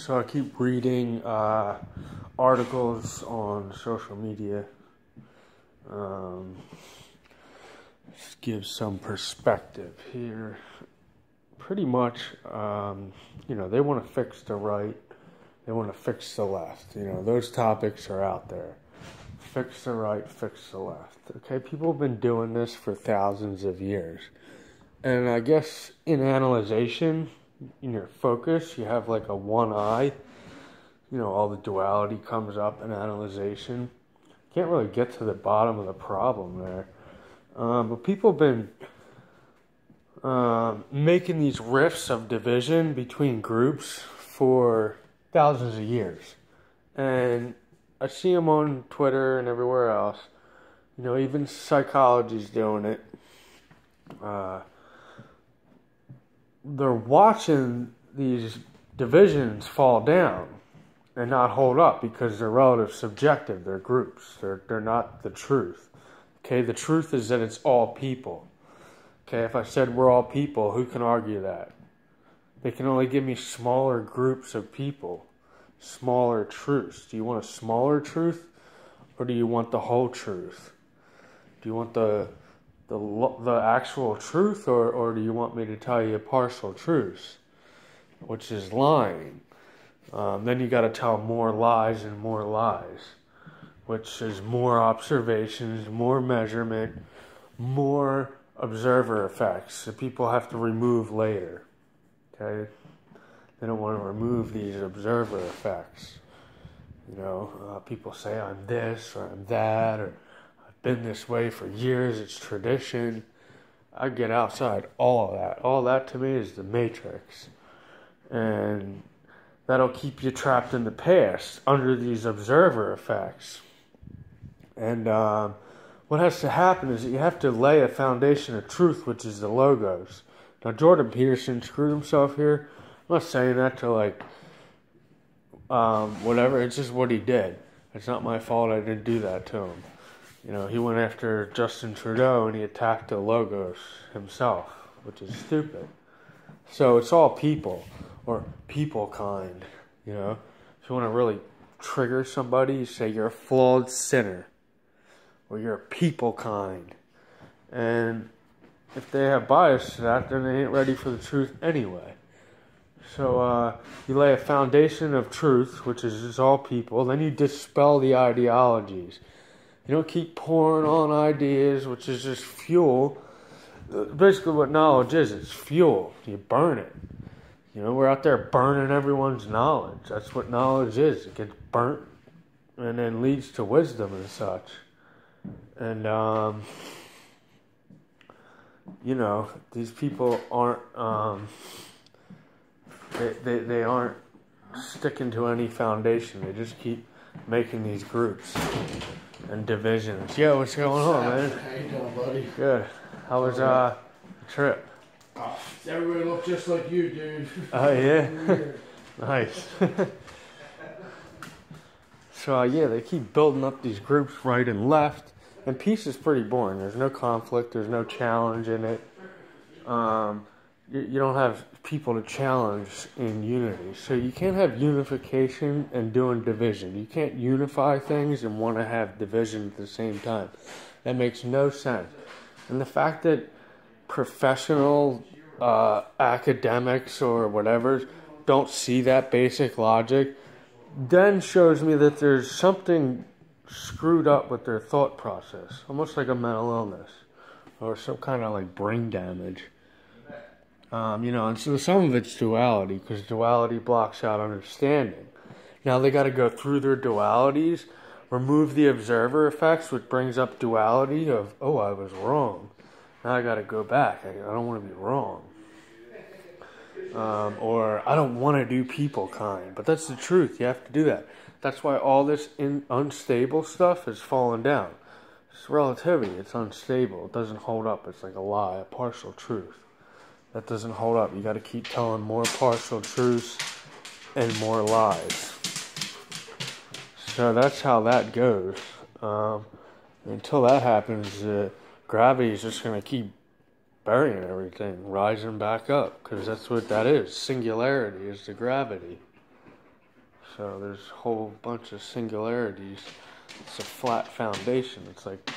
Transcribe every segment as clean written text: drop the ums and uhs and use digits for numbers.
So I keep reading articles on social media. Just give some perspective here. Pretty much, they want to fix the right. They want to fix the left. Those topics are out there. Fix the right, fix the left. Okay, people have been doing this for thousands of years. And I guess in analyzation, in your focus, you have like a one eye. All the duality comes up in analyzation. Can't really get to the bottom of the problem there. But people have been making these rifts of division between groups for thousands of years. And I see them on Twitter and everywhere else. Even psychology's doing it. They're watching these divisions fall down and not hold up because they're relative subjective. They're groups. They're not the truth. Okay, the truth is that it's all people. Okay, if I said we're all people, who can argue that? They can only give me smaller groups of people, smaller truths. Do you want a smaller truth, or do you want the whole truth? Do you want the actual truth, or do you want me to tell you partial truths, which is lying? Then you got to tell more lies and more lies, which is more observations, more measurement, more observer effects that people have to remove later. Okay, they don't want to remove these observer effects. People say I'm this or I'm that, or I've been this way for years. It's tradition. I get outside all of that. All that to me is the matrix, and that'll keep you trapped in the past under these observer effects. And what has to happen is that you have to lay a foundation of truth, which is the logos. Now, Jordan Peterson screwed himself here. I'm not saying that to whatever. It's just what he did. It's not my fault I didn't do that to him. He went after Justin Trudeau and he attacked the logos himself, which is stupid. So it's all people, or people kind. If you want to really trigger somebody, you say you're a flawed sinner, or you're a people kind. And if they have bias to that, then they ain't ready for the truth anyway. So you lay a foundation of truth, which is all people. Then you dispel the ideologies. You don't keep pouring on ideas, which is just fuel. Basically what knowledge is, it's fuel. You burn it. We're out there burning everyone's knowledge. That's what knowledge is. It gets burnt and then leads to wisdom and such. And, these people aren't, they aren't sticking to any foundation. They just keep making these groups and divisions. Yeah, what's going on, man? How you doing, buddy? Good. How was the trip? Oh, everybody looked just like you, dude. Oh, yeah? Nice. So, they keep building up these groups right and left. And peace is pretty boring. There's no conflict. There's no challenge in it. You don't have people to challenge in unity. So you can't have unification and doing division. You can't unify things and want to have division at the same time. That makes no sense. And the fact that professional academics or whatever don't see that basic logic then shows me that there's something screwed up with their thought process, almost like a mental illness or some kind of brain damage. And so some of it's duality, because duality blocks out understanding. Now they got to go through their dualities, remove the observer effects, which brings up duality of, oh, I was wrong. Now I got to go back. I don't want to be wrong. Or I don't want to do people kind. But that's the truth. You have to do that. That's why all this unstable stuff is falling down. It's relativity. It's unstable. It doesn't hold up. It's like a lie, a partial truth. That doesn't hold up. You got to keep telling more partial truths and more lies. So that's how that goes. Until that happens, gravity is just going to keep burying everything, rising back up, because that's what that is. Singularity is the gravity. So there's a whole bunch of singularities. It's a flat foundation. It's like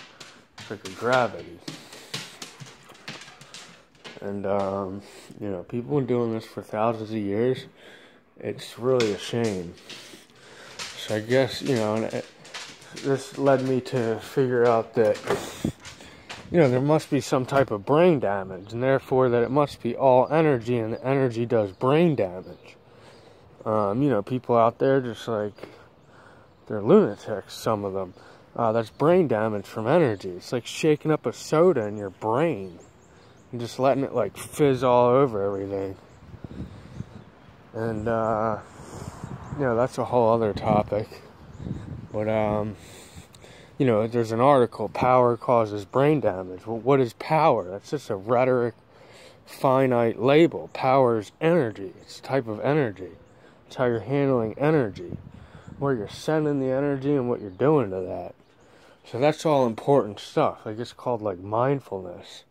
a gravity. And, people have been doing this for thousands of years. It's really a shame. So I guess, this led me to figure out that, there must be some type of brain damage, and therefore that it must be all energy, and the energy does brain damage. People out there just like, they're lunatics, some of them. That's brain damage from energy. It's like shaking up a soda in your brain and just letting it like fizz all over everything. And, that's a whole other topic. But, there's an article, Power Causes Brain Damage. Well, what is power? That's just a rhetoric, finite label. Power is energy. It's a type of energy. It's how you're handling energy. Where you're sending the energy and what you're doing to that. So that's all important stuff. Like, it's called, like, mindfulness.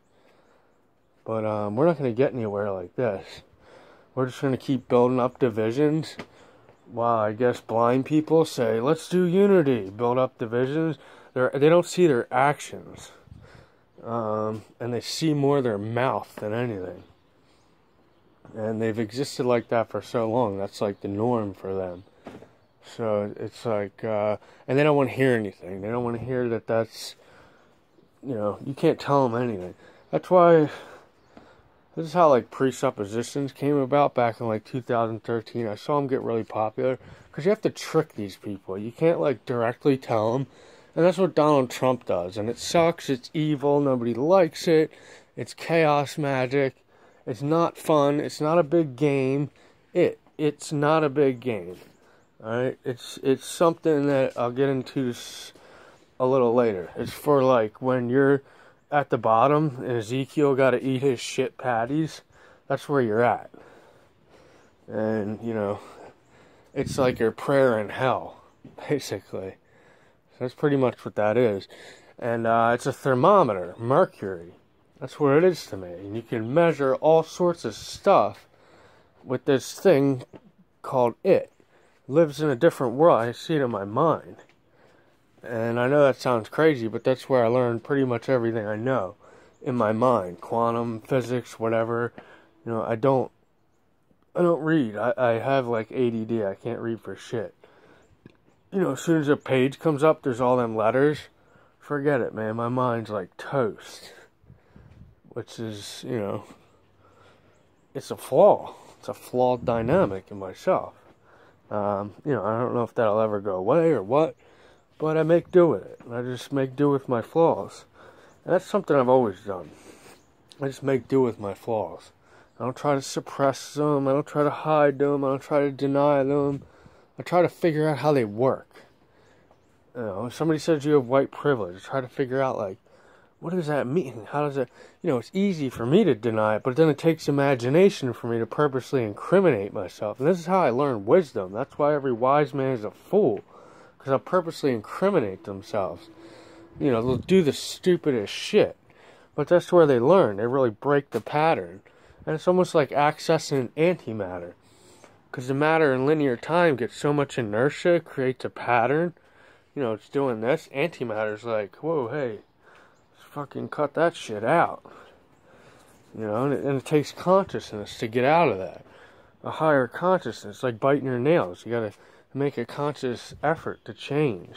But, we're not going to get anywhere like this. We're just going to keep building up divisions. While I guess blind people say, let's do unity. Build up divisions. They don't see their actions. And they see more their mouth than anything. And they've existed like that for so long. That's like the norm for them. So it's like, and they don't want to hear anything. They don't want to hear that that's, you can't tell them anything. That's why, this is how like presuppositions came about back in like 2013. I saw them get really popular because you have to trick these people. You can't like directly tell them. And that's what Donald Trump does. And it sucks. It's evil. Nobody likes it. It's chaos magic. It's not fun. It's not a big game. It's not a big game. Alright? It's something that I'll get into a little later. It's for like when you're at the bottom and Ezekiel got to eat his shit patties. That's where you're at. And, it's like your prayer in hell, basically. That's pretty much what that is. And it's a thermometer, mercury. That's what it is to me. And you can measure all sorts of stuff with this thing called it. Lives in a different world. I see it in my mind. And I know that sounds crazy, but that's where I learned pretty much everything I know. In my mind. Quantum, physics, whatever. I don't read. I have like ADD. I can't read for shit. As soon as a page comes up, there's all them letters. Forget it, man. My mind's like toast. Which is, it's a flaw. It's a flawed dynamic in myself. I don't know if that'll ever go away or what. But I make do with it. I just make do with my flaws. And that's something I've always done. I just make do with my flaws. I don't try to suppress them. I don't try to hide them. I don't try to deny them. I try to figure out how they work. If somebody says you have white privilege, I try to figure out, like, what does that mean? How does it... it's easy for me to deny it, but then it takes imagination for me to purposely incriminate myself. And this is how I learn wisdom. That's why every wise man is a fool. Because they'll purposely incriminate themselves. They'll do the stupidest shit. But that's where they learn. They really break the pattern. And it's almost like accessing antimatter. Because the matter in linear time gets so much inertia, creates a pattern. It's doing this. Antimatter's like, whoa, hey, let's fucking cut that shit out. And it takes consciousness to get out of that. A higher consciousness, like biting your nails. You gotta make a conscious effort to change.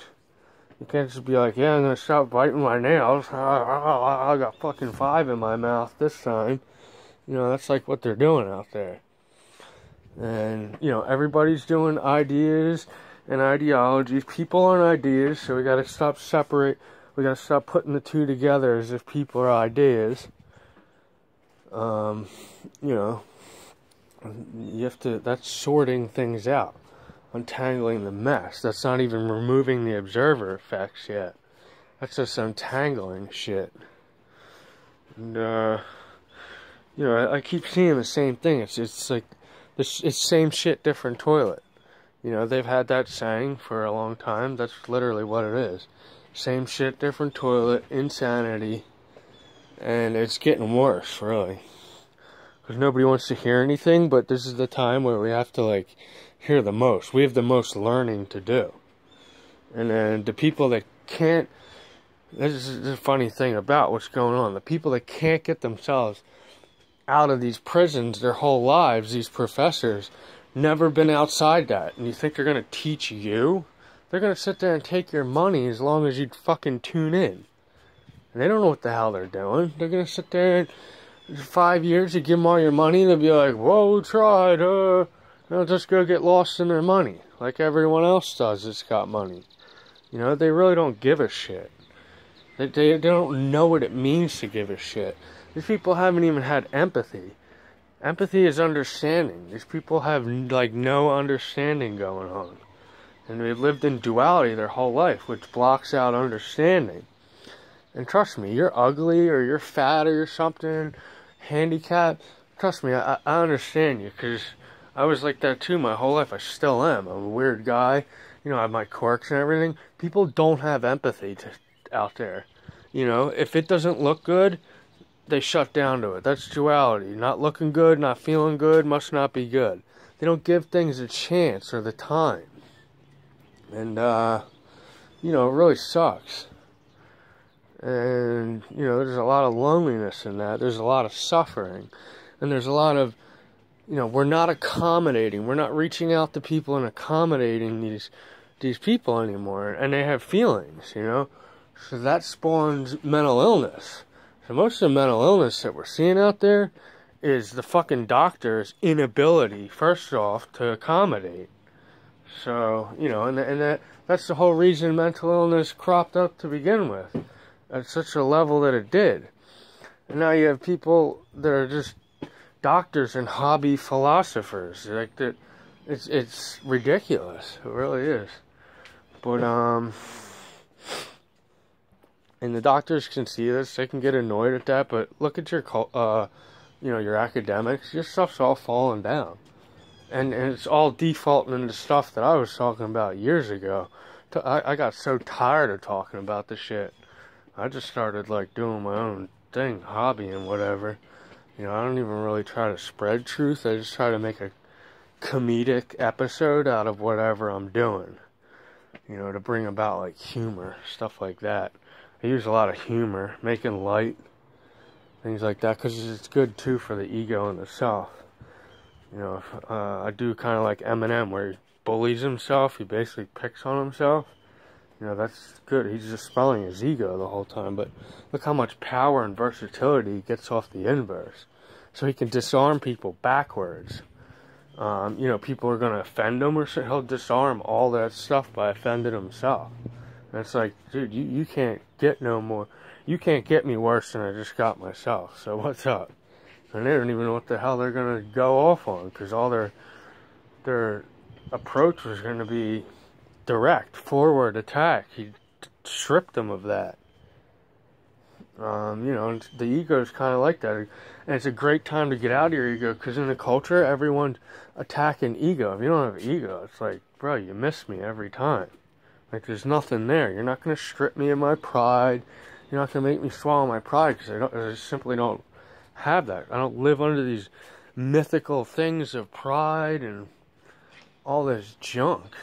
You can't just be like, yeah, I'm gonna stop biting my nails. I got fucking 5 in my mouth this time. That's like what they're doing out there. And, everybody's doing ideas and ideologies. People aren't ideas, so we gotta stop we gotta stop putting the two together as if people are ideas. You have to, that's sorting things out. Untangling the mess. That's not even removing the observer effects yet. That's just untangling shit. And, I keep seeing the same thing. It's like, it's same shit, different toilet. They've had that saying for a long time. That's literally what it is. Same shit, different toilet, insanity. And it's getting worse, really. because nobody wants to hear anything, but this is the time where we have to, like, hear the most. We have the most learning to do. And then the people that can't, this is the funny thing about what's going on. The people that can't get themselves out of these prisons their whole lives, these professors, never been outside that. And you think they're going to teach you? They're going to sit there and take your money as long as you fucking tune in. And they don't know what the hell they're doing. They're going to sit there and 5 years, you give them all your money, they'll be like, whoa, we tried, they'll just go get lost in their money. Like everyone else does that's got money. You know, they really don't give a shit. They don't know what it means to give a shit. These people haven't even had empathy. Empathy is understanding. These people have, like, no understanding going on. And they've lived in duality their whole life, which blocks out understanding. And trust me, you're ugly, or you're fat, or you're something, handicapped. Trust me, I understand you, because I was like that too my whole life. I still am. I'm a weird guy. You know, I have my quirks and everything. People don't have empathy out there. You know, if it doesn't look good, they shut down to it. That's duality. Not looking good, not feeling good, must not be good. They don't give things a chance or the time. And, you know, it really sucks. And, you know, there's a lot of loneliness in that. There's a lot of suffering. And there's a lot of, you know, we're not accommodating. We're not reaching out to people and accommodating these people anymore. And they have feelings, you know. So that spawns mental illness. So most of the mental illness that we're seeing out there is the fucking doctor's inability, first off, to accommodate. So, you know, and that's the whole reason mental illness cropped up to begin with. At such a level that it did. And now you have people that are just doctors and hobby philosophers. Like that, it's ridiculous. It really is. But and the doctors can see this. They can get annoyed at that. But look at your you know, your academics. Your stuff's all falling down, and it's all defaulting into stuff that I was talking about years ago. I got so tired of talking about this shit. I just started, like, doing my own thing, hobby and whatever. You know, I don't even really try to spread truth. I just try to make a comedic episode out of whatever I'm doing. You know, to bring about, like, humor, stuff like that. I use a lot of humor, making light, things like that, because it's good, too, for the ego and the self. You know, I do kind of like Eminem, where he bullies himself, he basically picks on himself. You know, that's good. He's dispelling his ego the whole time. But look how much power and versatility he gets off the inverse. So he can disarm people backwards. You know, people are going to offend him, or so he'll disarm all that stuff by offending himself. And it's like, dude, you can't get no more. You can't get me worse than I just got myself. So what's up? And they don't even know what the hell they're going to go off on. Because all their approach was going to be direct, forward attack. He stripped them of that. You know, the ego is kind of like that. And it's a great time to get out of your ego, because in the culture, everyone's attacking ego. If you don't have ego, it's like, bro, you miss me every time. Like, there's nothing there. You're not going to strip me of my pride. You're not going to make me swallow my pride, because I simply don't have that. I don't live under these mythical things of pride and all this junk,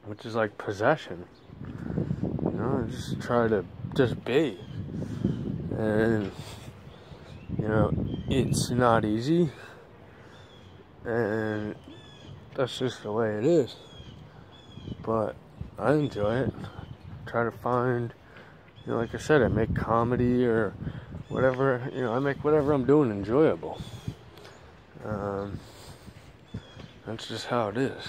which is like possession. You know, I just try to just be. And, you know, it's not easy. And that's just the way it is. But I enjoy it. Try to find, you know, like I said, I make comedy or whatever, you know, I make whatever I'm doing enjoyable. That's just how it is.